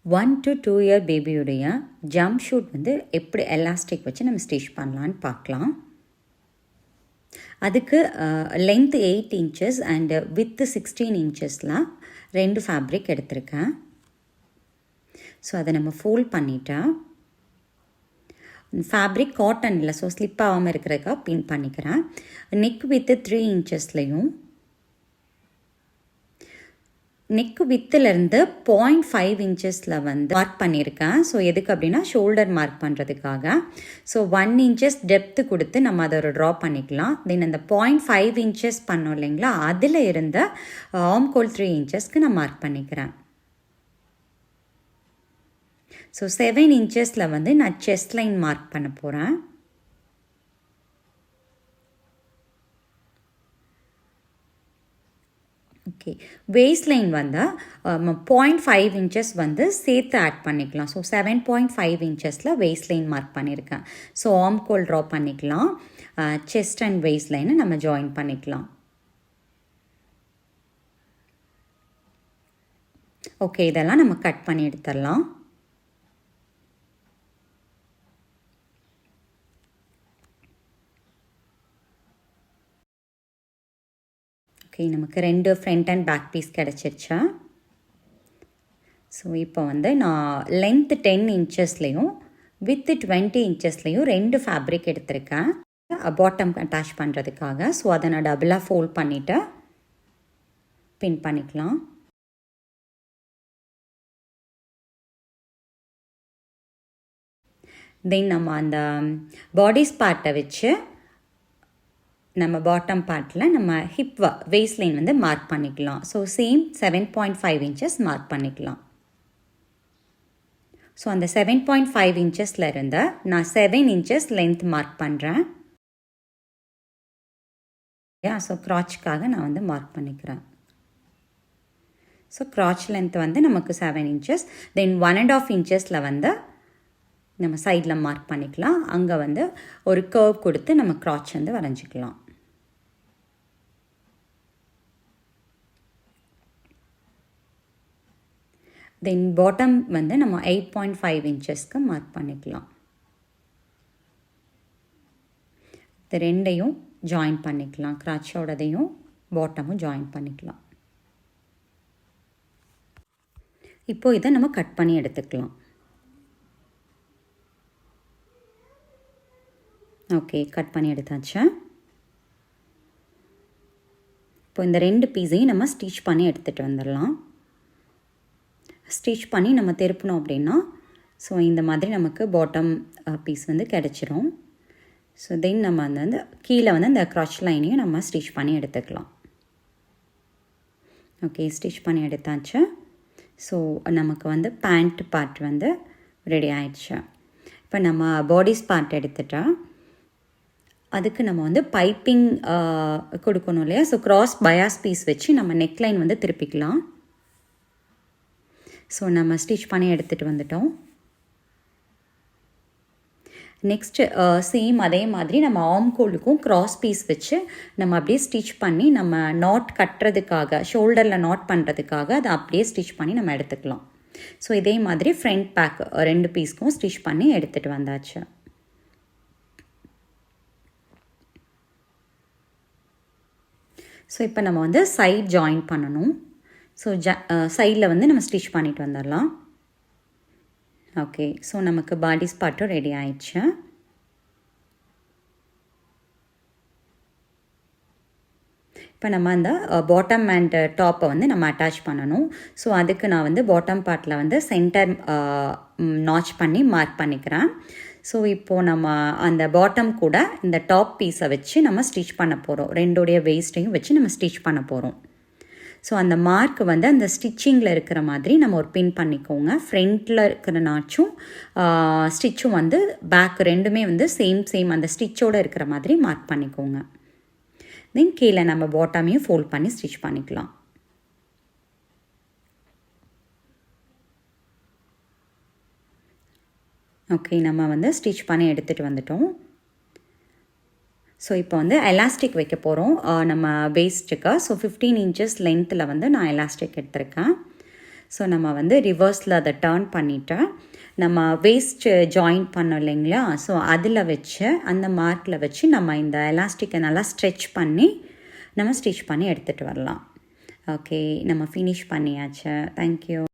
1 to 2 year பேபியுடைய jump shoot வந்து எப்படி elastic வச்சு நம்ம ஸ்டிச் பண்ணலான்னு பார்க்கலாம். அதுக்கு length 8 inches and with 16 inchஸில் 2 fabric எடுத்திருக்கேன். ஸோ அதை நம்ம ஃபோல்ட் பண்ணிவிட்டா ஃபேப்ரிக் காட்டனில் ஸோ ஸ்லிப் ஆகாமல் இருக்கிறதுக்காக பின் பண்ணிக்கிறேன். நெக் வித்து 3 inchஸ்லையும் நெக்கு வித்துலேருந்து 0.5 inchஸில் வந்து மார்க் பண்ணியிருக்கேன். ஸோ எதுக்கு அப்படின்னா ஷோல்டர் மார்க் பண்ணுறதுக்காக. ஸோ 1 inches டெப்த்து கொடுத்து நம்ம அதை ஒரு ட்ரா பண்ணிக்கலாம். தென் அந்த 0.5 inches பண்ணோம் இல்லைங்களா, அதில் இருந்த ஆம்கோல் 3 inchஸ்க்கு நான் மார்க் பண்ணிக்கிறேன். ஸோ 7 inchஸில் வந்து நான் செஸ்ட் லைன் மார்க் பண்ண போகிறேன். ஓகே, வேஸ்ட் லைன் வந்து 0.5 inches வந்து சேர்த்து ஆட் பண்ணிக்கலாம். ஸோ 7.5 inchஸில் வேஸ்ட் லைன் மார்க் பண்ணியிருக்கேன். ஸோ ஆம்கோல் ட்ரா பண்ணிக்கலாம். செஸ்ட் அண்ட் வேஸ்ட் லைனை நம்ம ஜாயின் பண்ணிக்கலாம். ஓகே, இதெல்லாம் நம்ம கட் பண்ணி எடுத்துடலாம். ஓகே, நமக்கு 2 ஃப்ரண்ட் அண்ட் பேக் பீஸ் கிடச்சிருச்சா. ஸோ இப்போ வந்து நான் லென்த்து 10 inchஸ்லேயும் வித்து 20 inchஸ்லேயும் 2 ஃபேப்ரிக் எடுத்திருக்கேன் பாட்டம் அட்டாச் பண்ணுறதுக்காக. ஸோ அதை நான் டபுளாக ஃபோல்ட் பண்ணிவிட்டு பின் பண்ணிக்கலாம். தென் நம்ம அந்த பாடிஸ் பார்ட்டை வச்சு நம்ம பாட்டம் பார்ட்டில் நம்ம ஹிப் வேஸ்ட் லைன் வந்து மார்க் பண்ணிக்கலாம். ஸோ சேம் 7.5 inches மார்க் பண்ணிக்கலாம். ஸோ அந்த 7.5 inchஸில் இருந்த நான் 7 inches லென்த் மார்க் பண்ணுறேன். ஸோ க்ராட்ச்க்காக நான் வந்து மார்க் பண்ணிக்கிறேன். ஸோ க்ராட்ச் லென்த் வந்து நமக்கு 7 inches. தென் 1.5 inchஸில் வந்து நம்ம சைடில் மார்க் பண்ணிக்கலாம். அங்கே வந்து ஒரு கர்வ் கொடுத்து நம்ம க்ராட்ச் வந்து வரைஞ்சிக்கலாம். தென் பாட்டம் வந்து நம்ம 8.5 inchஸ்க்கு மார்க் பண்ணிக்கலாம். இது ரெண்டையும் ஜாயின் பண்ணிக்கலாம். க்ராட்சோடதையும் பாட்டமும் ஜாயின் பண்ணிக்கலாம். இப்போது இதை நம்ம கட் பண்ணி எடுத்துக்கலாம். ஓகே, கட் பண்ணி எடுத்தாச்சு. இப்போ இந்த 2 பீஸையும் நம்ம ஸ்டிச் பண்ணி எடுத்துகிட்டு வந்துடலாம். ஸ்டிச் பண்ணி நம்ம திருப்பினோம் அப்படின்னா ஸோ இந்த மாதிரி நமக்கு பாட்டம் பீஸ் வந்து கிடச்சிரும். ஸோ தென் நம்ம வந்து கீழே வந்து அந்த க்ராட்ச் லைனையும் நம்ம ஸ்டிச் பண்ணி எடுத்துக்கலாம். ஓகே, ஸ்டிச் பண்ணி எடுத்தாச்சு. ஸோ நமக்கு வந்து பேண்ட் பார்ட் வந்து ரெடி ஆயிடுச்சு. இப்போ நம்ம பாடிஸ் பார்ட் எடுத்துட்டா அதுக்கு நம்ம வந்து பைப்பிங் கொடுக்கணும் இல்லையா. ஸோ க்ராஸ் பயாஸ் பீஸ் வச்சு நம்ம நெக்லைன் வந்து திருப்பிக்கலாம். ஸோ நம்ம ஸ்டிச் பண்ணி எடுத்துகிட்டு வந்துட்டோம். நெக்ஸ்ட்டு சேம் அதே மாதிரி நம்ம ஆம்கோலுக்கும் க்ராஸ் பீஸ் வச்சு நம்ம அப்படியே ஸ்டிச் பண்ணி நம்ம நாட் கட்டுறதுக்காக ஷோல்டரில் நாட் பண்ணுறதுக்காக அதை அப்படியே ஸ்டிச் பண்ணி நம்ம எடுத்துக்கலாம். ஸோ இதே மாதிரி ஃப்ரண்ட் பேக் 2 பீஸ்க்கும் ஸ்டிச் பண்ணி எடுத்துகிட்டு வந்தாச்சு. ஸோ இப்போ நம்ம வந்து சைட் ஜாயின் பண்ணணும். ஸோ சைடில் வந்து நம்ம ஸ்டிச் பண்ணிட்டு வந்துடலாம். ஓகே, ஸோ நமக்கு பாடிஸ் பார்ட்டும் ரெடி ஆயிடுச்சு. இப்போ நம்ம அந்த பாட்டம் அண்ட் டாப்பை வந்து நம்ம அட்டாச் பண்ணணும். ஸோ அதுக்கு நான் வந்து பாட்டம் பார்ட்டில் வந்து சென்டர் நாச் பண்ணி மார்க் பண்ணிக்கிறேன். ஸோ இப்போது நம்ம அந்த பாட்டம் கூட இந்த டாப் பீஸை வச்சு நம்ம ஸ்டிச் பண்ண போகிறோம். 2 வேஸ்ட்டையும் வச்சு நம்ம ஸ்டிச் பண்ண போகிறோம். ஸோ அந்த மார்க் வந்து அந்த ஸ்டிச்சிங்கில் இருக்கிற மாதிரி நம்ம ஒரு பின் பண்ணிக்கோங்க. ஃப்ரண்ட்டில் இருக்கிற நாச்சும் ஸ்டிச்சும் வந்து பேக் ரெண்டுமே வந்து சேம் அந்த ஸ்டிச்சோடு இருக்கிற மாதிரி மார்க் பண்ணிக்கோங்க. தென் கீழே நம்ம பாட்டமையும் ஃபோல்ட் பண்ணி ஸ்டிச் பண்ணிக்கலாம். ஓகே, நம்ம வந்து ஸ்டிச் பண்ணி எடுத்துகிட்டு வந்துட்டோம். ஸோ இப்போ வந்து எலாஸ்டிக் வைக்க போகிறோம் நம்ம வேஸ்ட்டுக்கு. ஸோ 15 inches லென்த்தில் வந்து நான் எலாஸ்டிக் எடுத்திருக்கேன். ஸோ நம்ம வந்து ரிவர்ஸில் அதை டர்ன் பண்ணிவிட்டு நம்ம வேஸ்ட் ஜாயின் பண்ணோம் இல்லைங்களா, ஸோ அதில் வச்சு அந்த மார்க்கில் வச்சு நம்ம இந்த எலாஸ்டிக்கை நல்லா ஸ்ட்ரெச் பண்ணி நம்ம ஸ்டிச் பண்ணி எடுத்துகிட்டு வரலாம். ஓகே, நம்ம ஃபினிஷ் பண்ணியாச்சு. தேங்க்யூ.